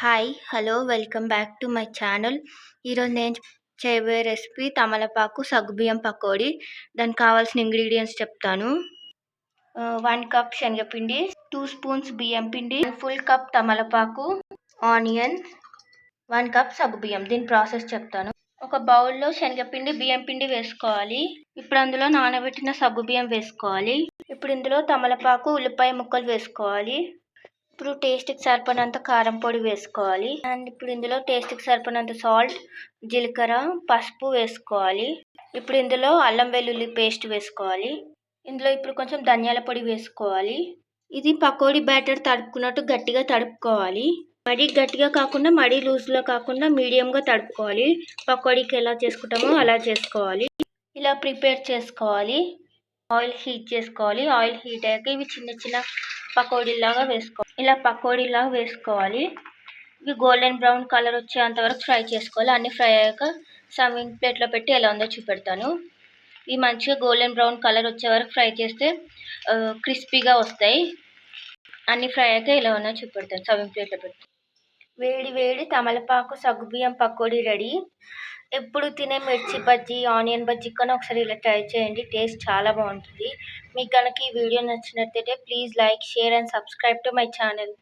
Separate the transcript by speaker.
Speaker 1: Hi hello welcome back to my channel. ఈరోజు నేను చేయబోయే రెసిపీ తమలపాకు సగ్గుబియ్యం పకోడీ. దానికి కావాల్సిన ఇంగ్రీడియంట్స్ చెప్తాను. 1 కప్ శనగపిండి, 2 స్పూన్స్ బియ్యం పిండి, 1 ఫుల్ కప్ తమలపాకు, ఆనియన్, 1 కప్ సగ్గుబియ్యం. దీని ప్రాసెస్ చెప్తాను. ఒక బౌల్లో శనగపిండి బియ్యం పిండి వేసుకోవాలి. ఇప్పుడు అందులో నానబెట్టిన సగ్గుబియ్యం వేసుకోవాలి. ఇప్పుడు ఇందులో తమలపాకు ఉల్లిపాయ ముక్కలు వేసుకోవాలి. ఇప్పుడు టేస్ట్కి సరిపడినంత కారం పొడి వేసుకోవాలి. అండ్ ఇప్పుడు ఇందులో టేస్ట్కి సరిపడినంత సాల్ట్, జీలకర్ర, పసుపు వేసుకోవాలి. ఇప్పుడు ఇందులో అల్లం వెల్లుల్లి పేస్ట్ వేసుకోవాలి. ఇందులో ఇప్పుడు కొంచెం ధనియాల పొడి వేసుకోవాలి. ఇది పకోడీ బ్యాటర్ తడుపుకున్నట్టు గట్టిగా తడుపుకోవాలి. మరీ గట్టిగా కాకుండా మరీ లూజ్లో కాకుండా మీడియంగా తడుపుకోవాలి. పకోడీకి ఎలా చేసుకుంటామో అలా చేసుకోవాలి. ఇలా ప్రిపేర్ చేసుకోవాలి. ఆయిల్ హీట్ చేసుకోవాలి. ఆయిల్ హీట్ అయ్యాక ఇవి చిన్న చిన్న పకోడీలాగా వేసుకోవాలి. ఇలా పకోడీలాగా వేసుకోవాలి. ఇవి గోల్డెన్ బ్రౌన్ కలర్ వచ్చేంత వరకు ఫ్రై చేసుకోవాలి. అన్ని ఫ్రై అయ్యాక సర్వింగ్ ప్లేట్లో పెట్టి ఎలా ఉందో చూపెడతాను. ఇవి మంచిగా గోల్డెన్ బ్రౌన్ కలర్ వచ్చే వరకు ఫ్రై చేస్తే క్రిస్పీగా వస్తాయి. అన్ని ఫ్రై అయ్యాక ఎలా ఉందో చూపెడతాను సర్వింగ్ ప్లేట్లో పెట్టి. వేడి వేడి తమలపాకు సగ్గుబియ్యం పకోడీ రెడీ. ఎప్పుడు తినే మిర్చి బజ్జీ, ఆనియన్ బజ్జీ కన్నా ఒకసారి ఇలా ట్రై చేయండి. టేస్ట్ చాలా బాగుంటుంది. మీకు కనుక ఈ వీడియో నచ్చినట్లయితే please like, share and subscribe to my channel.